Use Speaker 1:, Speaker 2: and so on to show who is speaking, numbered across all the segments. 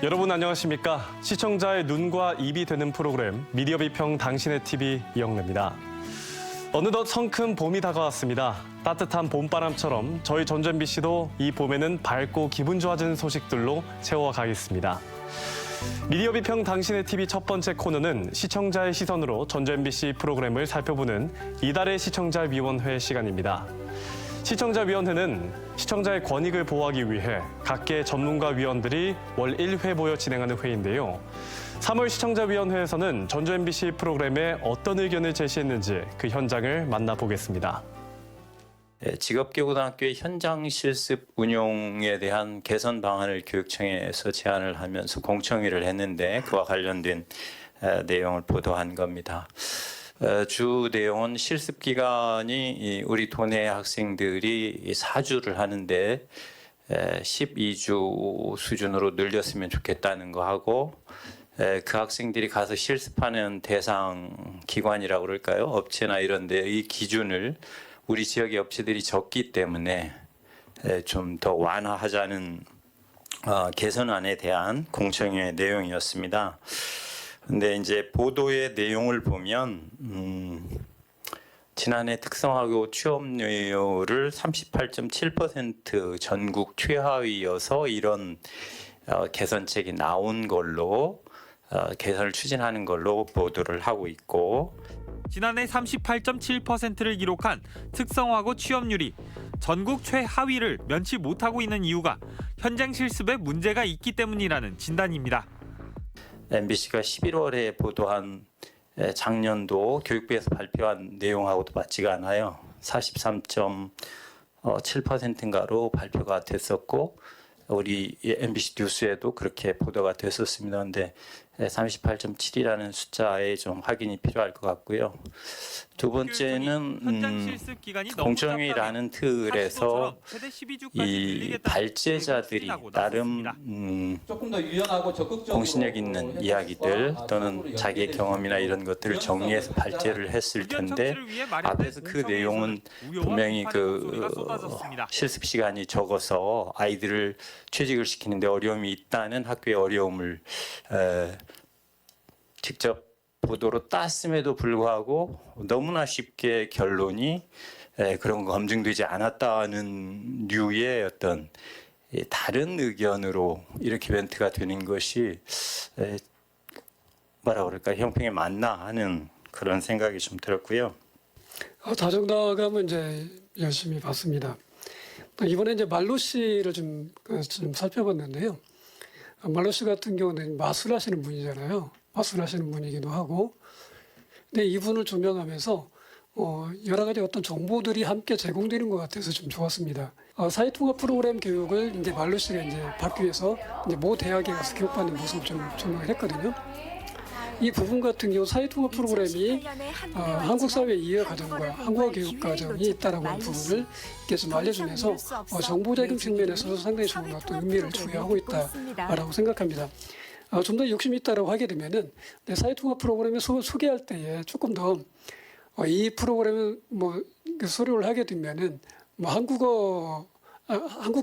Speaker 1: 여러분 안녕하십니까? 시청자의 눈과 입이 되는 프로그램 미디어 비평 당신의 TV 이영래입니다. 어느덧 성큼 봄이 다가왔습니다. 따뜻한 봄바람처럼 저희 전주 MBC도 이 봄에는 밝고 기분 좋아지는 소식들로 채워가겠습니다. 미디어 비평 당신의 TV 첫 번째 코너는 시청자의 시선으로 전주 MBC 프로그램을 살펴보는 이달의 시청자위원회 시간입니다. 시청자위원회는 시청자의 권익을 보호하기 위해 각계 전문가 위원들이 월 1회 모여 진행하는 회의인데요. 3월 시청자위원회에서는 전주 MBC 프로그램에 어떤 의견을 제시했는지 그 현장을 만나보겠습니다.
Speaker 2: 직업교고등학교의 현장 실습 운용에 대한 개선 방안을 교육청에서 제안을 하면서 공청회를 했는데 그와 관련된 내용을 보도한 겁니다. 주 내용은 실습 기간이 우리 도내 학생들이 4주를 하는데 12주 수준으로 늘렸으면 좋겠다는 거 하고 그 학생들이 가서 실습하는 대상 기관이라고 그럴까요? 업체나 이런 데의 기준을 우리 지역의 업체들이 적기 때문에 좀 더 완화하자는 개선안에 대한 공청회 내용이었습니다. 근데 이제 보도의 내용을 보면 지난해 특성화고 취업률을 38.7% 전국 최하위여서 이런 개선책이 나온 걸로 개선을 추진하는 걸로 보도를 하고 있고
Speaker 3: 지난해 38.7%를 기록한 특성화고 취업률이 전국 최하위를 면치 못하고 있는 이유가 현장 실습에 문제가 있기 때문이라는 진단입니다.
Speaker 2: MBC가 11월에 보도한 작년도 교육부에서 발표한 내용하고도 맞지가 않아요. 43.7%인가로 발표가 됐었고 우리 MBC 뉴스에도 그렇게 보도가 됐었습니다. 그런데 38.7이라는 숫자에 좀 확인이 필요할 것 같고요. 두 번째는 공청회라는 틀에서 이 발제자들이 나름
Speaker 4: 조금 더 유연하고 적극적으로
Speaker 2: 공신력 있는 이야기들 또는 자기의 경험이나 이런 것들을 정리해서 발제를 했을 텐데 앞에서 그 내용은 분명히 그 실습 시간이 적어서 아이들을 취직을 시키는데 어려움이 있다는 학교의 어려움을 직접 보도로 땄음에도 불구하고 너무나 쉽게 결론이 그런 거 검증되지 않았다는 류의 어떤 다른 의견으로 이렇게 멘트가 되는 것이 뭐라 그럴까 형평에 맞나 하는 그런 생각이 좀 들었고요.
Speaker 5: 다정다감은 이제 열심히 봤습니다. 이번에 이제 말로 씨를 좀 살펴봤는데요. 말로 씨 같은 경우는 마술하시는 분이잖아요. 마술하시는 분이기도 하고, 근데 이분을 조명하면서 여러 가지 어떤 정보들이 함께 제공되는 것 같아서 좀 좋았습니다. 사회통합 프로그램 교육을 이제 말로 씨가 이제 받기 위해서 이제 모 대학에 가서 교육받는 모습을 좀 조명을 했거든요. 이 부분 같은 경우 사회통합 프로그램이 한국 사회 이해 과정과 한국어 교육 과정이 있다라고 하는 부분을 이렇게 좀 알려주면서 정보 제공 측면에서도 상당히 좋은 어떤 의미를 부여하고 있다라고 생각합니다. 좀 더 욕심이 있다라고 하게 되면은 사회통합 프로그램을 소개할 때에 조금 더 이 프로그램을 소료를 하게 되면은 한국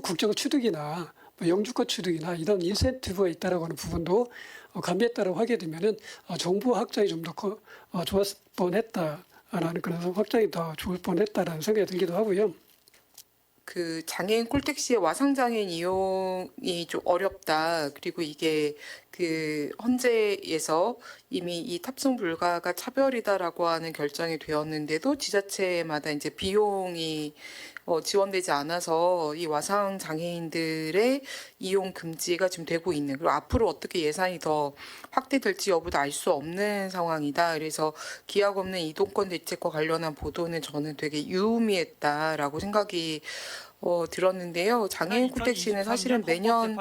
Speaker 5: 국적어 취득이나 영주권 취득이나 이런 인센티브가 있다라고 하는 부분도 감비했다라고 하게 되면은 정보 확장이 좀 더 좋았을 뻔했다라는 그런 확장이 더 좋을 뻔했다라는 생각이 들기도 하고요.
Speaker 6: 그 장애인 콜택시의 와상장애인 이용이 좀 어렵다. 그리고 이게 그 헌재에서 이미 이 탑승 불가가 차별이다라고 하는 결정이 되었는데도 지자체마다 이제 비용이 지원되지 않아서 이 와상 장애인들의 이용 금지가 지금 되고 있는, 그리고 앞으로 어떻게 예산이 더 확대될지 여부도 알 수 없는 상황이다. 그래서 기약 없는 이동권 대책과 관련한 보도는 저는 되게 유의미했다라고 생각이 들었는데요. 장애인 콜택시는 사실은 매번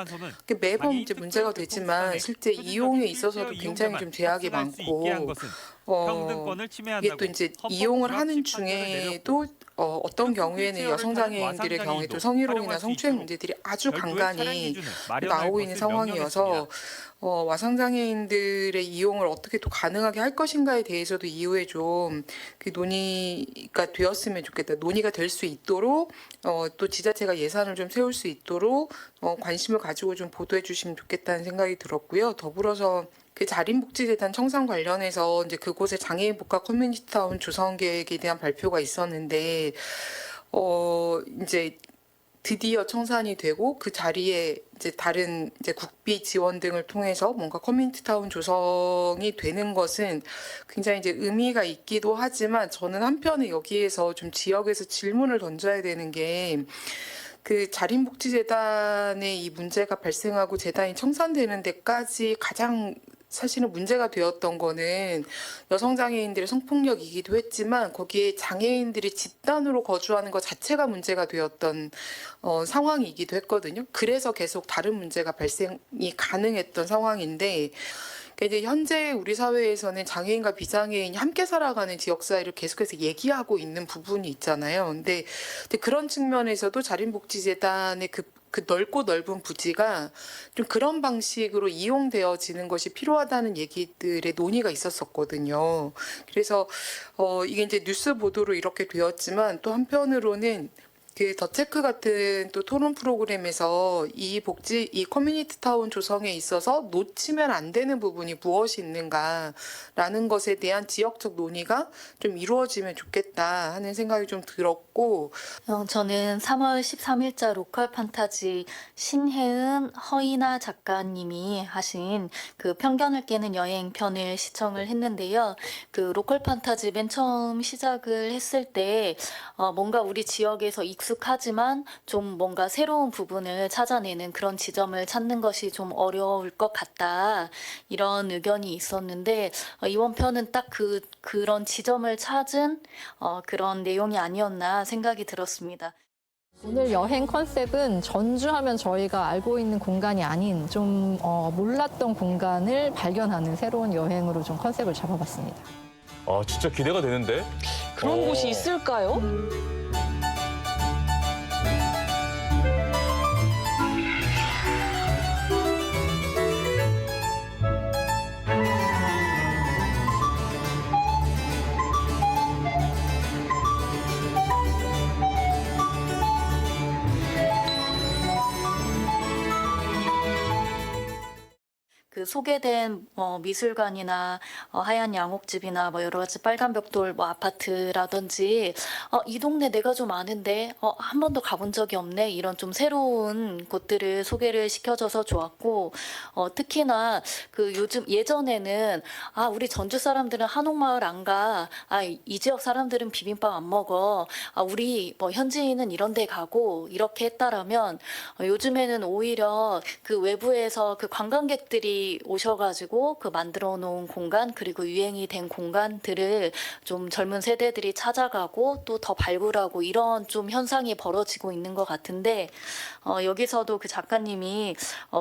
Speaker 6: 이제 문제가 되지만 실제 이용에 있어서도 굉장히 좀 제약이 많고 이게 또 이제 이용을 하는 중에도 어떤 경우에는 여성 장애인들의 경우에도 성희롱이나 성추행 문제들이 아주 간간히 나오고 있는 상황이어서 와상장애인들의 이용을 어떻게 또 가능하게 할 것인가에 대해서도 이후에 좀 그 논의가 되었으면 좋겠다. 논의가 될 수 있도록 또 지자체가 예산을 좀 세울 수 있도록 관심을 가지고 좀 보도해 주시면 좋겠다는 생각이 들었고요. 더불어서 그 자린복지재단 청산 관련해서 이제 그곳의 장애인 복합 커뮤니티타운 조성 계획에 대한 발표가 있었는데 이제 드디어 청산이 되고 그 자리에 이제 다른 이제 국비 지원 등을 통해서 뭔가 커뮤니티타운 조성이 되는 것은 굉장히 이제 의미가 있기도 하지만 저는 한편에 여기에서 좀 지역에서 질문을 던져야 되는 게 그 자린복지재단의 이 문제가 발생하고 재단이 청산되는 데까지 가장 사실은 문제가 되었던 거는 여성장애인들의 성폭력이기도 했지만 거기에 장애인들이 집단으로 거주하는 것 자체가 문제가 되었던 상황이기도 했거든요. 그래서 계속 다른 문제가 발생이 가능했던 상황인데 이제 현재 우리 사회에서는 장애인과 비장애인이 함께 살아가는 지역사회를 계속해서 얘기하고 있는 부분이 있잖아요. 근데 그런 측면에서도 자린복지재단의 그 넓고 넓은 부지가 좀 그런 방식으로 이용되어지는 것이 필요하다는 얘기들의 논의가 있었었거든요. 그래서 이게 이제 뉴스 보도로 이렇게 되었지만 또 한편으로는 그 더 체크 같은 또 토론 프로그램에서 이 커뮤니티 타운 조성에 있어서 놓치면 안 되는 부분이 무엇이 있는가라는 것에 대한 지역적 논의가 좀 이루어지면 좋겠다 하는 생각이 좀 들었고
Speaker 7: 저는 3월 13일자 로컬 판타지 신혜은 허이나 작가님이 하신 그 편견을 깨는 여행 편을 시청을 했는데요. 그 로컬 판타지 맨 처음 시작을 했을 때 뭔가 우리 지역에서 익숙하지만 좀 뭔가 새로운 부분을 찾아내는 그런 지점을 찾는 것이 좀 어려울 것 같다. 이런 의견이 있었는데 이번 편은 딱 그런 지점을 찾은 그런 내용이 아니었나 생각이 들었습니다.
Speaker 8: 오늘 여행 컨셉은 전주하면 저희가 알고 있는 공간이 아닌 좀 몰랐던 공간을 발견하는 새로운 여행으로 좀 컨셉을 잡아봤습니다.
Speaker 9: 아, 진짜 기대가 되는데?
Speaker 10: 그런 곳이 있을까요?
Speaker 7: 그 소개된 미술관이나 하얀 양옥집이나 여러 가지 빨간 벽돌 아파트라든지 이 동네 내가 좀 아는데 한 번도 가본 적이 없네 이런 좀 새로운 곳들을 소개를 시켜줘서 좋았고 특히나 그 요즘 예전에는 우리 전주 사람들은 한옥마을 안 가, 이 지역 사람들은 비빔밥 안 먹어, 우리 현지인은 이런 데 가고 이렇게 했다라면 요즘에는 오히려 그 외부에서 그 관광객들이 오셔가지고 그 만들어 놓은 공간 그리고 유행이 된 공간들을 좀 젊은 세대들이 찾아가고 또 더 발굴하고 이런 좀 현상이 벌어지고 있는 것 같은데 여기서도 그 작가님이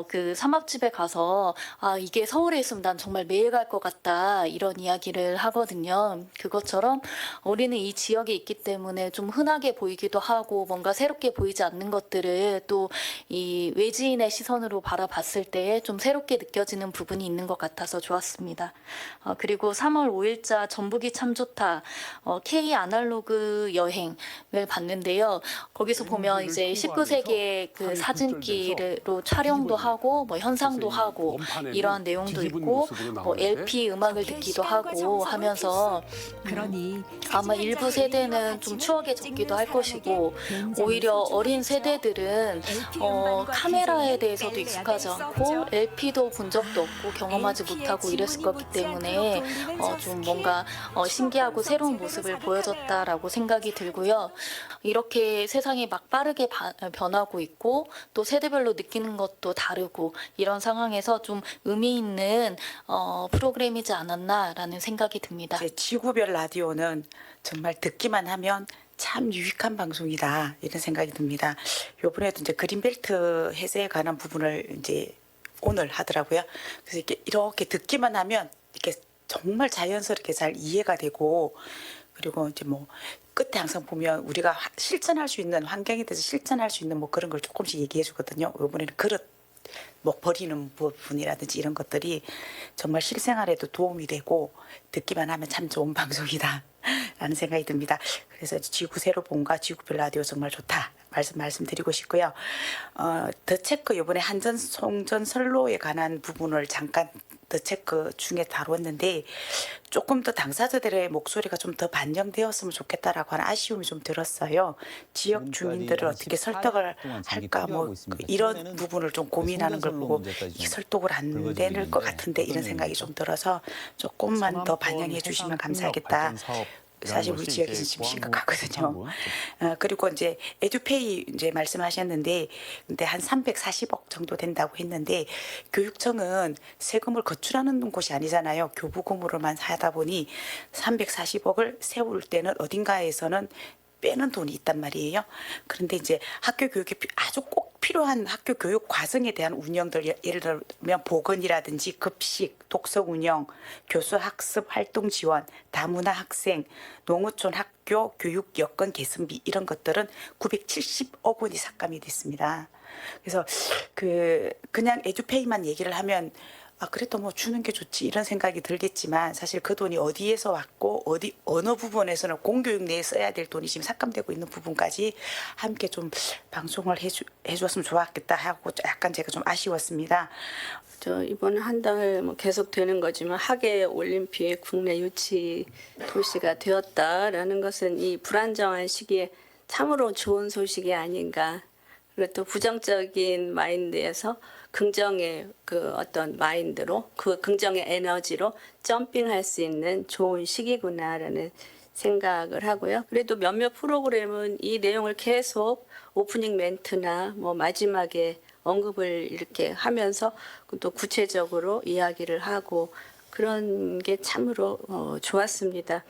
Speaker 7: 그 삼합집에 가서 이게 서울에 있으면 난 정말 매일 갈 것 같다 이런 이야기를 하거든요. 그것처럼 우리는 이 지역에 있기 때문에 좀 흔하게 보이기도 하고 뭔가 새롭게 보이지 않는 것들을 또 이 외지인의 시선으로 바라봤을 때 좀 새롭게 느껴지는 부분이 있는 것 같아서 좋았습니다. 그리고 3월 5일자 전북이 참 좋다 K 아날로그 여행을 봤는데요. 거기서 보면 이제 19세기의 그 사진기로 촬영도 하고 현상도 하고 이러한 내용도 있고 LP 음악을 듣기도 하고 하면서 아마 일부 세대는 좀 추억에 젖기도 할 것이고 오히려 어린 세대들은 카메라에 대해서도 익숙하지 않고 LP도 본 적도 없고 경험하지 못하고 이랬을 거기 때문에 좀 뭔가 신기하고 새로운 모습을 보여줬다라고 생각이 들고요. 이렇게 세상이 막 빠르게 변하고 있고 또 세대별로 느끼는 것도 다르고 이런 상황에서 좀 의미 있는 프로그램이지 않았나라는 생각이 듭니다.
Speaker 11: 지구별 라디오는 정말 듣기만 하면 참 유익한 방송이다 이런 생각이 듭니다. 이번에도 이제 그린벨트 해제에 관한 부분을 이제 오늘 하더라고요. 그래서 이렇게 듣기만 하면 이렇게 정말 자연스럽게 잘 이해가 되고 그리고 이제 끝에 항상 보면 우리가 실천할 수 있는 환경에 대해서 실천할 수 있는 그런 걸 조금씩 얘기해 주거든요. 이번에는 그릇 뭐 버리는 부분이라든지 이런 것들이 정말 실생활에도 도움이 되고 듣기만 하면 참 좋은 방송이다 라는 생각이 듭니다. 그래서 지구 세로본과 지구별 라디오 정말 좋다 말씀드리고 싶고요. 더 체크 이번에 한전 송전 선로에 관한 부분을 잠깐 더 체크 중에 다뤘는데 조금 더 당사자들의 목소리가 좀 더 반영되었으면 좋겠다라고 하는 아쉬움이 좀 들었어요. 지역 주민들을 어떻게 설득을 할까 뭐 이런 부분을 좀 고민하는 걸 보고 이 설득을 안 되는 것 같은데 이런 생각이 좀 들어서 조금만 더 반영해 주시면 감사하겠다. 사실 우리 지역에서 지금 심각하거든요. 그리고 이제 에듀페이 이제 말씀하셨는데, 근데 한 340억 정도 된다고 했는데 교육청은 세금을 거출하는 곳이 아니잖아요. 교부금으로만 하다 보니 340억을 세울 때는 어딘가에서는 빼는 돈이 있단 말이에요. 그런데 이제 학교 교육에 아주 꼭 필요한 학교 교육 과정에 대한 운영들, 예를 들면 보건이라든지 급식, 독서 운영, 교수 학습 활동 지원, 다문화 학생, 농어촌 학교 교육 여건 개선비 이런 것들은 970억 원이 삭감이 됐습니다. 그래서 그냥 에듀페이만 얘기를 하면 그래도 뭐 주는 게 좋지 이런 생각이 들겠지만 사실 그 돈이 어디에서 왔고 어느 부분에서는 공교육 내에 써야 될 돈이 지금 삭감되고 있는 부분까지 함께 좀 방송을 해주었으면 좋았겠다 하고 약간 제가 좀 아쉬웠습니다.
Speaker 12: 이번 한 달 뭐 계속 되는 거지만 하계 올림픽 국내 유치 도시가 되었다라는 것은 이 불안정한 시기에 참으로 좋은 소식이 아닌가. 그리고 또 부정적인 마인드에서 긍정의 그 어떤 마인드로 그 긍정의 에너지로 점핑할 수 있는 좋은 시기구나라는 생각을 하고요. 그래도 몇몇 프로그램은 이 내용을 계속 오프닝 멘트나 뭐 마지막에 언급을 이렇게 하면서 또 구체적으로 이야기를 하고 그런 게 참으로 좋았습니다.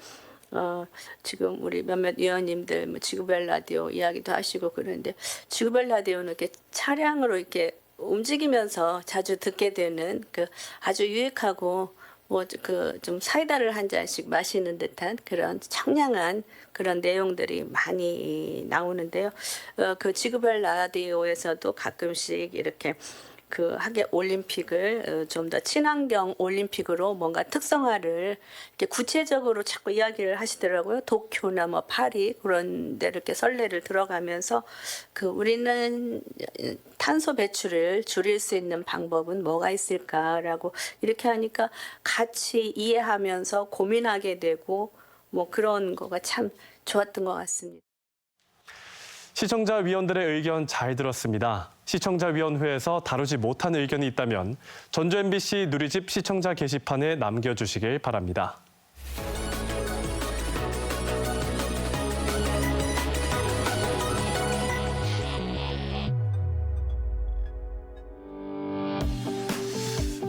Speaker 12: 지금 우리 몇몇 위원님들 뭐 지구별 라디오 이야기도 하시고 그러는데 지구별 라디오는 이렇게 차량으로 이렇게 움직이면서 자주 듣게 되는 그 아주 유익하고 뭐 좀 사이다를 한 잔씩 마시는 듯한 그런 청량한 그런 내용들이 많이 나오는데요. 그 지구별 라디오에서도 가끔씩 이렇게 그 하계 올림픽을 좀 더 친환경 올림픽으로 뭔가 특성화를 이렇게 구체적으로 자꾸 이야기를 하시더라고요. 도쿄나 뭐 파리 그런 데 이렇게 선례를 들어가면서 우리는 탄소 배출을 줄일 수 있는 방법은 뭐가 있을까라고 이렇게 하니까 같이 이해하면서 고민하게 되고 뭐 그런 거가 참 좋았던 것 같습니다.
Speaker 1: 시청자 위원들의 의견 잘 들었습니다. 시청자위원회에서 다루지 못한 의견이 있다면 전주 MBC 누리집 시청자 게시판에 남겨주시길 바랍니다.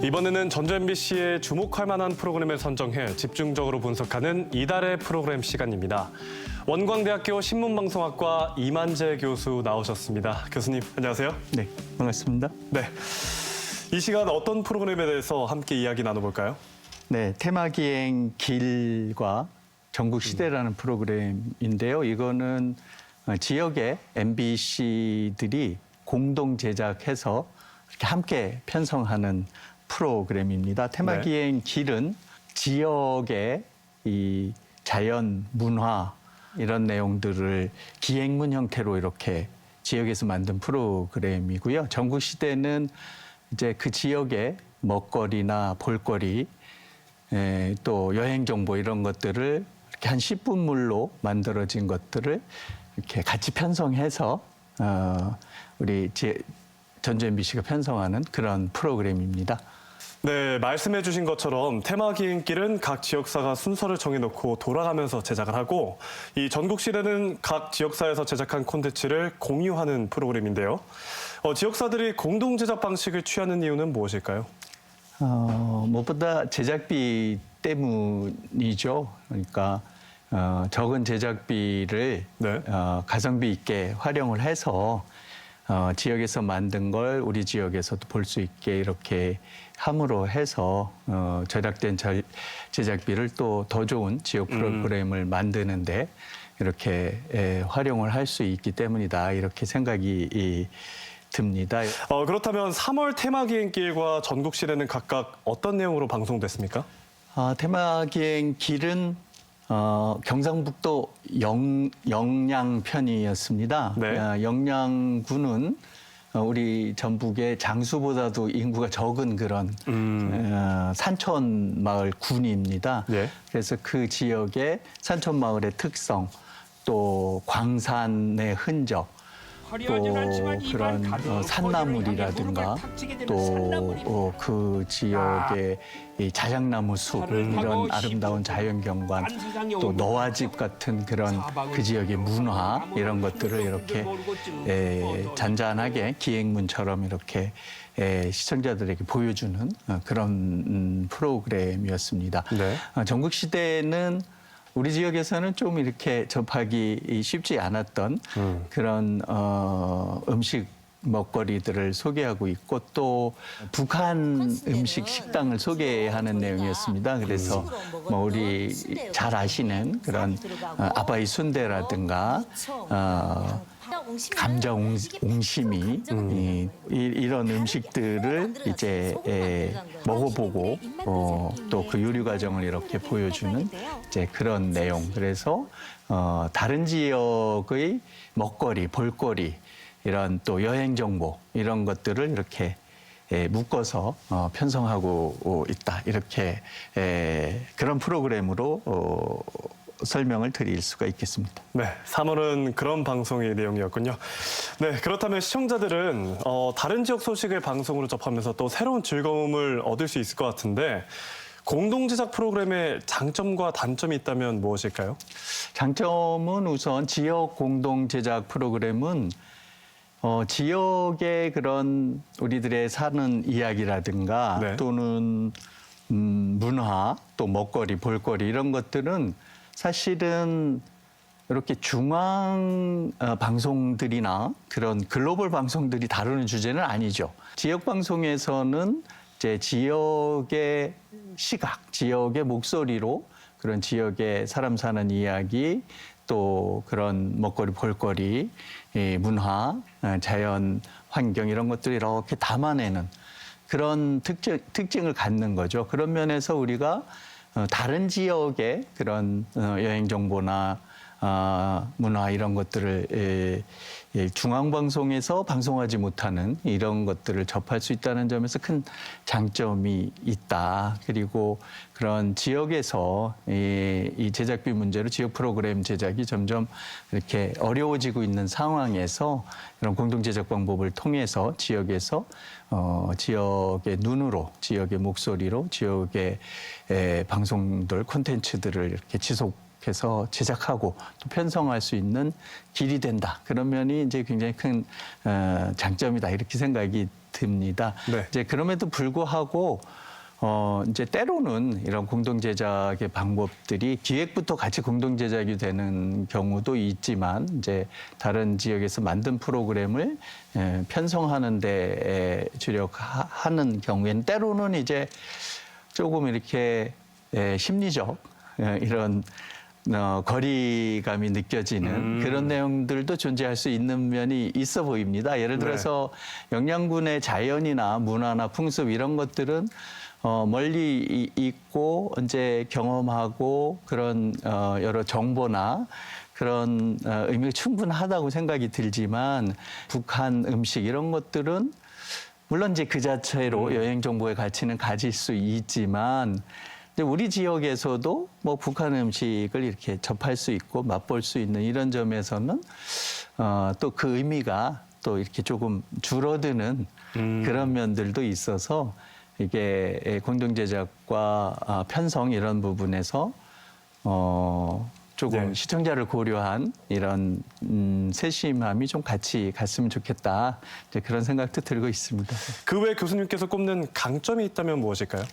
Speaker 1: 이번에는 전주 MBC의 주목할 만한 프로그램을 선정해 집중적으로 분석하는 이달의 프로그램 시간입니다. 원광대학교 신문방송학과 이만재 교수 나오셨습니다. 교수님, 안녕하세요.
Speaker 13: 네, 반갑습니다.
Speaker 1: 네, 이 시간 어떤 프로그램에 대해서 함께 이야기 나눠볼까요?
Speaker 13: 네, 테마기행 길과 전국시대라는 프로그램인데요. 이거는 지역의 MBC들이 공동 제작해서 이렇게 함께 편성하는 프로그램입니다. 테마기행 길은 지역의 이 자연, 문화 이런 내용들을 기행문 형태로 이렇게 지역에서 만든 프로그램이고요. 전국시대는 이제 그 지역의 먹거리나 볼거리, 또 여행 정보 이런 것들을 이렇게 한 10분물로 만들어진 것들을 이렇게 같이 편성해서 우리 전주 MBC가 편성하는 그런 프로그램입니다.
Speaker 1: 네, 말씀해 주신 것처럼 테마기행길은 각 지역사가 순서를 정해놓고 돌아가면서 제작을 하고 이 전국시대는 각 지역사에서 제작한 콘텐츠를 공유하는 프로그램인데요. 지역사들이 공동 제작 방식을 취하는 이유는 무엇일까요?
Speaker 13: 무엇보다 제작비 때문이죠. 그러니까 적은 제작비를
Speaker 1: 네.
Speaker 13: 가성비 있게 활용을 해서 지역에서 만든 걸 우리 지역에서도 볼 수 있게 이렇게 함으로 해서 절약된 제작비를 또 더 좋은 지역 프로그램을 만드는데 이렇게 활용을 할 수 있기 때문이다. 이렇게 생각이 듭니다.
Speaker 1: 그렇다면 3월 테마 기행길과 전국 시대는 각각 어떤 내용으로 방송됐습니까?
Speaker 13: 테마 기행길은 경상북도 영양 편이었습니다.
Speaker 1: 네.
Speaker 13: 영양군은 우리 전북의 장수보다도 인구가 적은 그런 산촌 마을 군입니다.
Speaker 1: 네.
Speaker 13: 그래서 그 지역의 산촌 마을의 특성, 또 광산의 흔적, 또 그런 산나물이라든가 또 그 지역의 이 자작나무 숲 이런 아름다운 자연경관, 또 노화집 같은 그런 그 지역의 문화 이런 것들을 이렇게 잔잔하게 기행문처럼 이렇게 시청자들에게 보여주는 그런 프로그램이었습니다.
Speaker 1: 네.
Speaker 13: 전국시대는 우리 지역에서는 좀 이렇게 접하기 쉽지 않았던 그런 음식 먹거리들을 소개하고 있고 또 북한 음식 식당을 소개하는 내용이었습니다. 그래서 뭐 우리 잘 아시는 그런 아바이 순대라든가 감자 옹심이 이런 음식들을 이제 먹어보고 또 그 요리 과정을 이렇게 보여주는 이제 그런 내용. 그래서 다른 지역의 먹거리, 볼거리 이런 또 여행 정보 이런 것들을 이렇게 묶어서 편성하고 있다. 이렇게 그런 프로그램으로 설명을 드릴 수가 있겠습니다.
Speaker 1: 네, 3월은 그런 방송의 내용이었군요. 네, 그렇다면 시청자들은 다른 지역 소식을 방송으로 접하면서 또 새로운 즐거움을 얻을 수 있을 것 같은데 공동 제작 프로그램의 장점과 단점이 있다면 무엇일까요?
Speaker 13: 장점은 우선 지역 공동 제작 프로그램은 지역의 그런 우리들의 사는 이야기라든가
Speaker 1: 네.
Speaker 13: 또는 문화, 또 먹거리, 볼거리 이런 것들은 사실은 이렇게 중앙 방송들이나 그런 글로벌 방송들이 다루는 주제는 아니죠. 지역 방송에서는 이제 지역의 시각, 지역의 목소리로 그런 지역의 사람 사는 이야기, 또 그런 먹거리, 볼거리, 문화, 자연 환경 이런 것들을 이렇게 담아내는 그런 특징을 갖는 거죠. 그런 면에서 우리가 다른 지역의 그런 여행 정보나 문화 이런 것들을 중앙방송에서 방송하지 못하는 이런 것들을 접할 수 있다는 점에서 큰 장점이 있다. 그리고 그런 지역에서 이 제작비 문제로 지역 프로그램 제작이 점점 이렇게 어려워지고 있는 상황에서 이런 공동 제작 방법을 통해서 지역에서 지역의 눈으로, 지역의 목소리로, 지역의 방송들, 콘텐츠들을 이렇게 지속해서 제작하고 또 편성할 수 있는 길이 된다. 그런 면이 이제 굉장히 큰 장점이다. 이렇게 생각이 듭니다.
Speaker 1: 네.
Speaker 13: 이제 그럼에도 불구하고 이제 때로는 이런 공동 제작의 방법들이 기획부터 같이 공동 제작이 되는 경우도 있지만 이제 다른 지역에서 만든 프로그램을 편성하는 데 주력하는 경우에는 때로는 이제 조금 이렇게 심리적 이런 거리감이 느껴지는 그런 내용들도 존재할 수 있는 면이 있어 보입니다. 예를 들어서 영양군의 자연이나 문화나 풍습 이런 것들은 멀리 있고 이제 경험하고 그런 여러 정보나 그런 의미가 충분하다고 생각이 들지만 북한 음식 이런 것들은 물론 이제 그 자체로 여행 정보의 가치는 가질 수 있지만 우리 지역에서도 뭐 북한 음식을 이렇게 접할 수 있고 맛볼 수 있는 이런 점에서는 또 그 의미가 또 이렇게 조금 줄어드는 그런 면들도 있어서 이게 공동 제작과 편성 이런 부분에서 조금 시청자를 고려한 이런 세심함이 좀 같이 갔으면 좋겠다. 이제 그런 생각도 들고 있습니다.
Speaker 1: 그 외 교수님께서 꼽는 강점이 있다면 무엇일까요?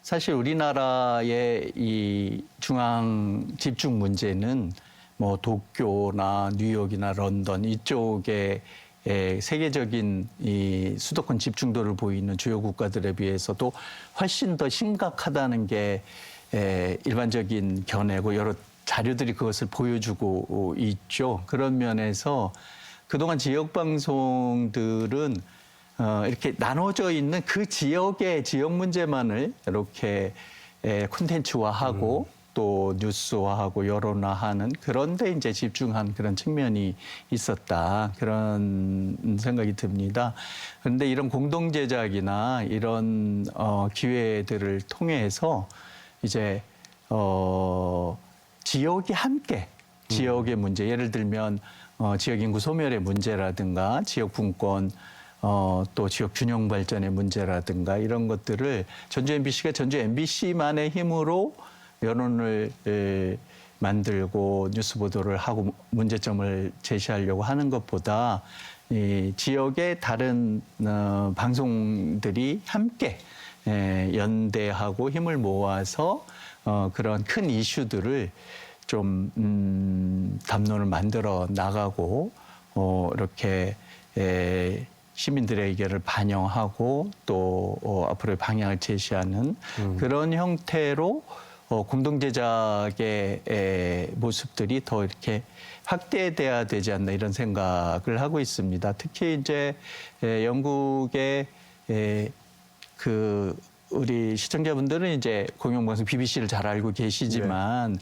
Speaker 13: 사실 우리나라의 이 중앙 집중 문제는 뭐 도쿄나 뉴욕이나 런던 이쪽에 세계적인 이 수도권 집중도를 보이는 주요 국가들에 비해서도 훨씬 더 심각하다는 게 일반적인 견해고 여러 자료들이 그것을 보여주고 있죠. 그런 면에서 그동안 지역 방송들은 이렇게 나눠져 있는 그 지역의 지역 문제만을 이렇게 콘텐츠화하고 또 뉴스화하고 여론화하는 그런데 이제 집중한 그런 측면이 있었다 그런 생각이 듭니다. 그런데 이런 공동 제작이나 이런 기회들을 통해서 이제 지역이 함께 지역의 문제 예를 들면 지역 인구 소멸의 문제라든가 지역 분권 또 지역 균형 발전의 문제라든가 이런 것들을 전주 MBC가 전주 MBC만의 힘으로 여론을 만들고 뉴스 보도를 하고 문제점을 제시하려고 하는 것보다 이 지역의 다른 방송들이 함께 연대하고 힘을 모아서 그런 큰 이슈들을 좀 담론을 만들어 나가고 이렇게 시민들의 의견을 반영하고 또 앞으로의 방향을 제시하는 그런 형태로 공동 제작의 모습들이 더 이렇게 확대돼야 되지 않나 이런 생각을 하고 있습니다. 특히 이제 영국의 그 우리 시청자분들은 이제 공영방송 BBC를 잘 알고 계시지만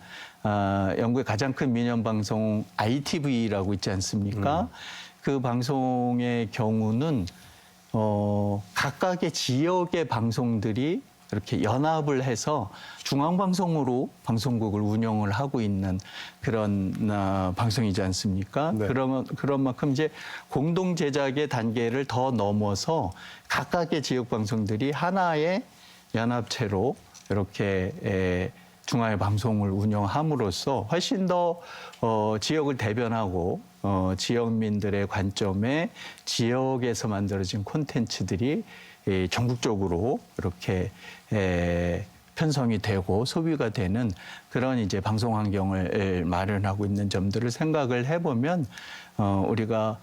Speaker 13: 영국의 가장 큰 민영 방송 ITV라고 있지 않습니까? 그 방송의 경우는 각각의 지역의 방송들이 이렇게 연합을 해서 중앙방송으로 방송국을 운영을 하고 있는 그런 방송이지 않습니까?
Speaker 1: 네.
Speaker 13: 그런 만큼 이제 공동 제작의 단계를 더 넘어서 각각의 지역 방송들이 하나의 연합체로 이렇게 중앙의 방송을 운영함으로써 훨씬 더 지역을 대변하고 지역민들의 관점에 지역에서 만들어진 콘텐츠들이 전국적으로 이렇게 편성이 되고 소비가 되는 그런 이제 방송 환경을 마련하고 있는 점들을 생각을 해보면 우리가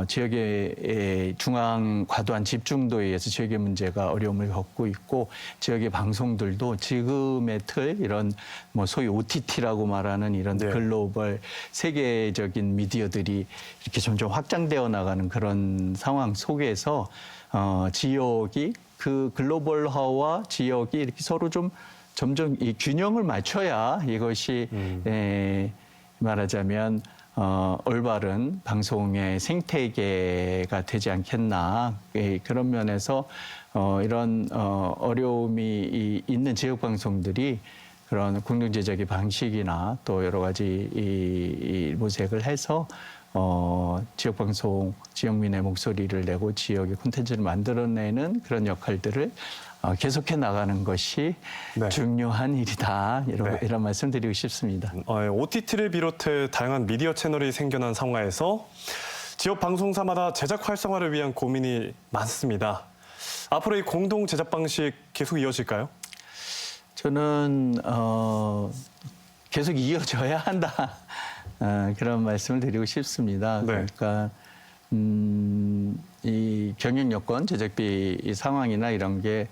Speaker 13: 지역의 중앙 과도한 집중도에 의해서 지역의 문제가 어려움을 겪고 있고 지역의 방송들도 지금의 틀 이런 뭐 소위 OTT라고 말하는 이런 글로벌 세계적인 미디어들이 이렇게 점점 확장되어 나가는 그런 상황 속에서 지역이 그 글로벌화와 지역이 이렇게 서로 좀 점점 이 균형을 맞춰야 이것이 말하자면 올바른 방송의 생태계가 되지 않겠나 그런 면에서 이런 어려움이 있는 지역 방송들이 그런 공동 제작의 방식이나 또 여러 가지 이 모색을 해서 지역 방송 지역민의 목소리를 내고 지역의 콘텐츠를 만들어내는 그런 역할들을 계속해 나가는 것이 중요한 일이다. 이런 말씀 드리고 싶습니다.
Speaker 1: OTT를 비롯해 다양한 미디어 채널이 생겨난 상황에서 지역 방송사마다 제작 활성화를 위한 고민이 많습니다. 앞으로 이 공동 제작 방식 계속 이어질까요?
Speaker 13: 저는 계속 이어져야 한다. 그런 말씀을 드리고 싶습니다. 그러니까 이 경영 여건, 제작비 이 상황이나 이런 게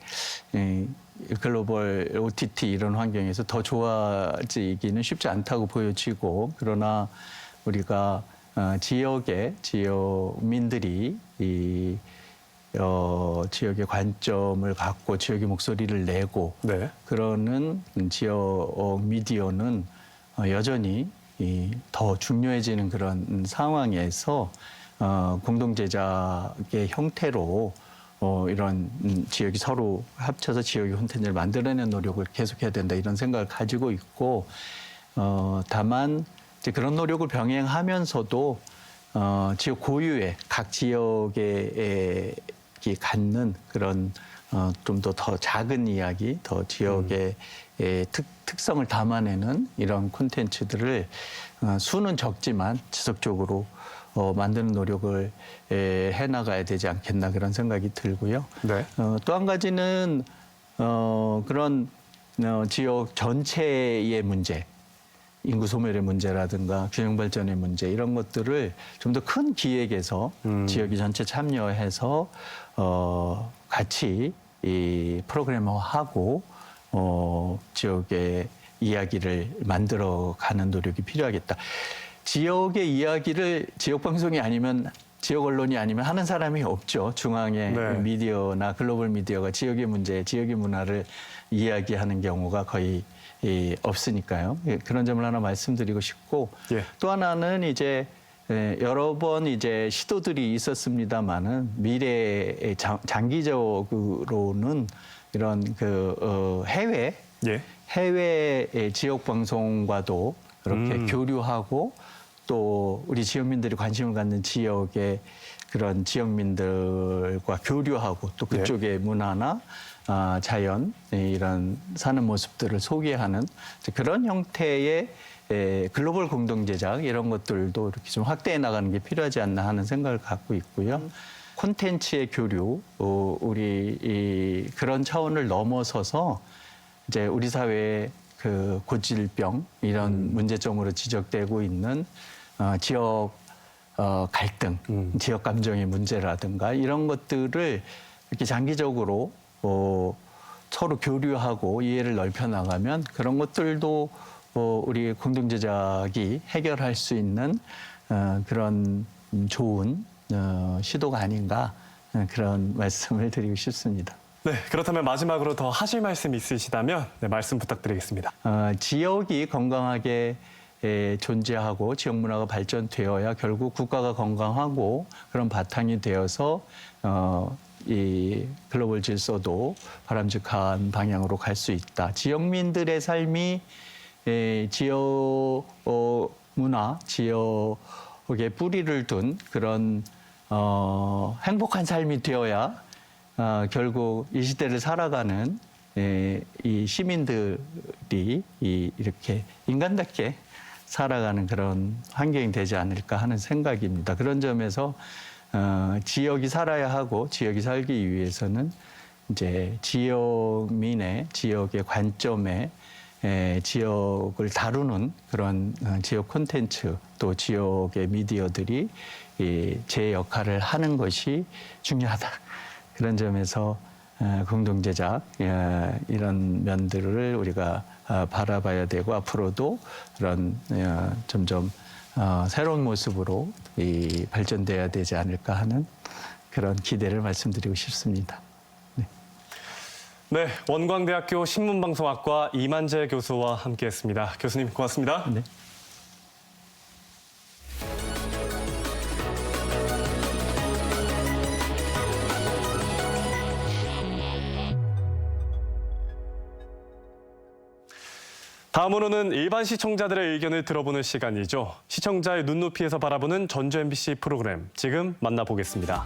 Speaker 13: 글로벌 OTT 이런 환경에서 더 좋아지기는 쉽지 않다고 보여지고 그러나 우리가 지역민들이 이 지역의 관점을 갖고 지역의 목소리를 내고 그러는 지역 미디어는 여전히 더 중요해지는 그런 상황에서 공동 제작의 형태로 이런 지역이 서로 합쳐서 지역의 콘텐츠를 만들어내는 노력을 계속해야 된다 이런 생각을 가지고 있고 다만 이제 그런 노력을 병행하면서도 지역 고유의 각 지역에 갖는 그런 좀 더 작은 이야기, 더 지역의 특성을 담아내는 이런 콘텐츠들을 수는 적지만 지속적으로 만드는 노력을 해나가야 되지 않겠나 그런 생각이 들고요. 또 한 가지는 그런 지역 전체의 문제, 인구 소멸의 문제라든가 균형 발전의 문제 이런 것들을 좀 더 큰 기획에서 지역이 전체 참여해서 같이 이 프로그래머하고 지역의 이야기를 만들어가는 노력이 필요하겠다. 지역의 이야기를 지역 방송이 아니면 지역 언론이 아니면 하는 사람이 없죠. 중앙의
Speaker 1: 네.
Speaker 13: 미디어나 글로벌 미디어가 지역의 문제, 지역의 문화를 이야기하는 경우가 거의 없으니까요. 그런 점을 하나 말씀드리고 싶고
Speaker 1: 예.
Speaker 13: 또 하나는 이제 여러 번 이제 시도들이 있었습니다만은 미래에 장기적으로는 이런 해외
Speaker 1: 예.
Speaker 13: 지역 방송과도 이렇게 교류하고 또 우리 지역민들이 관심을 갖는 지역의 그런 지역민들과 교류하고 또 그쪽의 문화나 자연 이런 사는 모습들을 소개하는 그런 형태의 글로벌 공동 제작 이런 것들도 이렇게 좀 확대해 나가는 게 필요하지 않나 하는 생각을 갖고 있고요. 콘텐츠의 교류, 우리 그런 차원을 넘어서서 이제 우리 사회의 그 고질병 이런 문제점으로 지적되고 있는 지역 갈등, 지역 감정의 문제라든가 이런 것들을 이렇게 장기적으로 서로 교류하고 이해를 넓혀 나가면 그런 것들도 우리 공동 제작이 해결할 수 있는 그런 좋은 시도가 아닌가 그런 말씀을 드리고 싶습니다.
Speaker 1: 네, 그렇다면 마지막으로 더 하실 말씀 있으시다면 말씀 부탁드리겠습니다.
Speaker 13: 지역이 건강하게 존재하고 지역 문화가 발전되어야 결국 국가가 건강하고 그런 바탕이 되어서 이 글로벌 질서도 바람직한 방향으로 갈 수 있다. 지역민들의 삶이 지역 문화, 지역에 뿌리를 둔 그런 행복한 삶이 되어야 결국 이 시대를 살아가는 이 시민들이 이렇게 인간답게 살아가는 그런 환경이 되지 않을까 하는 생각입니다. 그런 점에서 지역이 살아야 하고 지역이 살기 위해서는 이제 지역민의 지역의 관점에 지역을 다루는 그런 지역 콘텐츠 또 지역의 미디어들이 제 역할을 하는 것이 중요하다. 그런 점에서 공동제작 이런 면들을 우리가 바라봐야 되고 앞으로도 그런 점점 새로운 모습으로 발전돼야 되지 않을까 하는 그런 기대를 말씀드리고 싶습니다.
Speaker 1: 네, 원광대학교 신문방송학과 이만재 교수와 함께했습니다. 교수님 고맙습니다.
Speaker 13: 네.
Speaker 1: 다음으로는 일반 시청자들의 의견을 들어보는 시간이죠. 시청자의 눈높이에서 바라보는 전주 MBC 프로그램 지금 만나보겠습니다.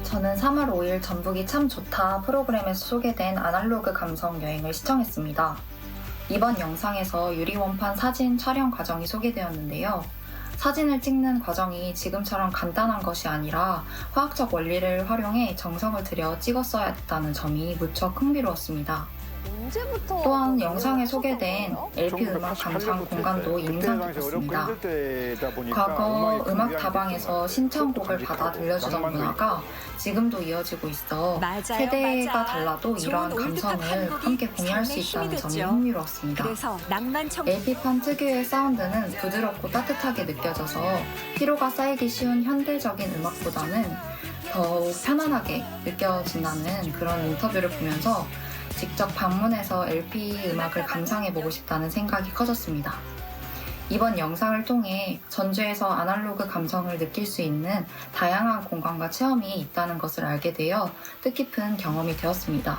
Speaker 7: 저는 3월 5일 전북이 참 좋다 프로그램에서 소개된 아날로그 감성 여행을 시청했습니다. 이번 영상에서 유리원판 사진 촬영 과정이 소개되었는데요. 사진을 찍는 과정이 지금처럼 간단한 것이 아니라 화학적 원리를 활용해 정성을 들여 찍었어야 했다는 점이 무척 흥미로웠습니다. 또한 영상에 소개된 LP 음악 감상 공간도 인상 깊었습니다. 과거 음악 다방에서 신청곡을 받아 들려주던 문화가 지금도 이어지고 있어 세대가 달라도 이러한 감성을 함께 공유할 수 있다는 점이 흥미로웠습니다. LP판 특유의 사운드는 부드럽고 따뜻하게 느껴져서 피로가 쌓이기 쉬운 현대적인 음악보다는 더욱 편안하게 느껴진다는 그런 인터뷰를 보면서 직접 방문해서 LP 음악을 감상해보고 싶다는 생각이 커졌습니다. 이번 영상을 통해 전주에서 아날로그 감성을 느낄 수 있는 다양한 공간과 체험이 있다는 것을 알게 되어 뜻깊은 경험이 되었습니다.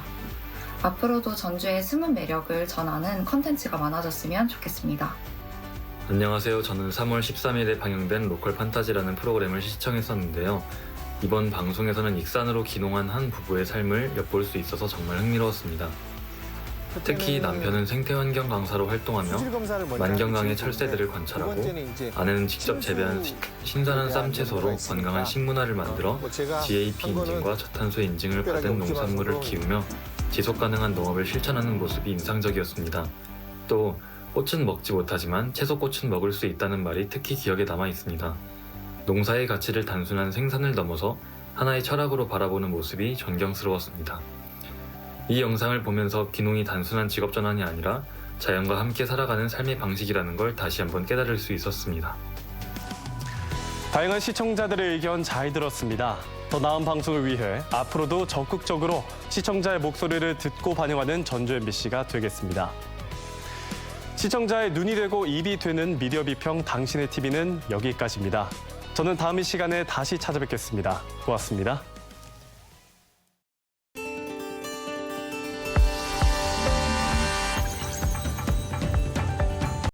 Speaker 7: 앞으로도 전주의 숨은 매력을 전하는 컨텐츠가 많아졌으면 좋겠습니다.
Speaker 14: 안녕하세요. 저는 3월 13일에 방영된 로컬 판타지라는 프로그램을 시청했었는데요. 이번 방송에서는 익산으로 귀농한 한 부부의 삶을 엿볼 수 있어서 정말 흥미로웠습니다. 특히 남편은 생태환경 강사로 활동하며 만경강의 철새들을 관찰하고 아내는 직접 재배한 신선한 쌈채소로 건강한 식문화를 만들어 GAP 인증과 저탄소 인증을 받은 농산물을 키우며 지속가능한 농업을 실천하는 모습이 인상적이었습니다. 또 꽃은 먹지 못하지만 채소꽃은 먹을 수 있다는 말이 특히 기억에 남아 있습니다. 농사의 가치를 단순한 생산을 넘어서 하나의 철학으로 바라보는 모습이 존경스러웠습니다. 이 영상을 보면서 귀농이 단순한 직업 전환이 아니라 자연과 함께 살아가는 삶의 방식이라는 걸 다시 한번 깨달을 수 있었습니다.
Speaker 1: 다양한 시청자들의 의견 잘 들었습니다. 더 나은 방송을 위해 앞으로도 적극적으로 시청자의 목소리를 듣고 반영하는 전주 MBC가 되겠습니다. 시청자의 눈이 되고 입이 되는 미디어 비평 당신의 TV는 여기까지입니다. 저는 다음 이 시간에 다시 찾아뵙겠습니다. 고맙습니다.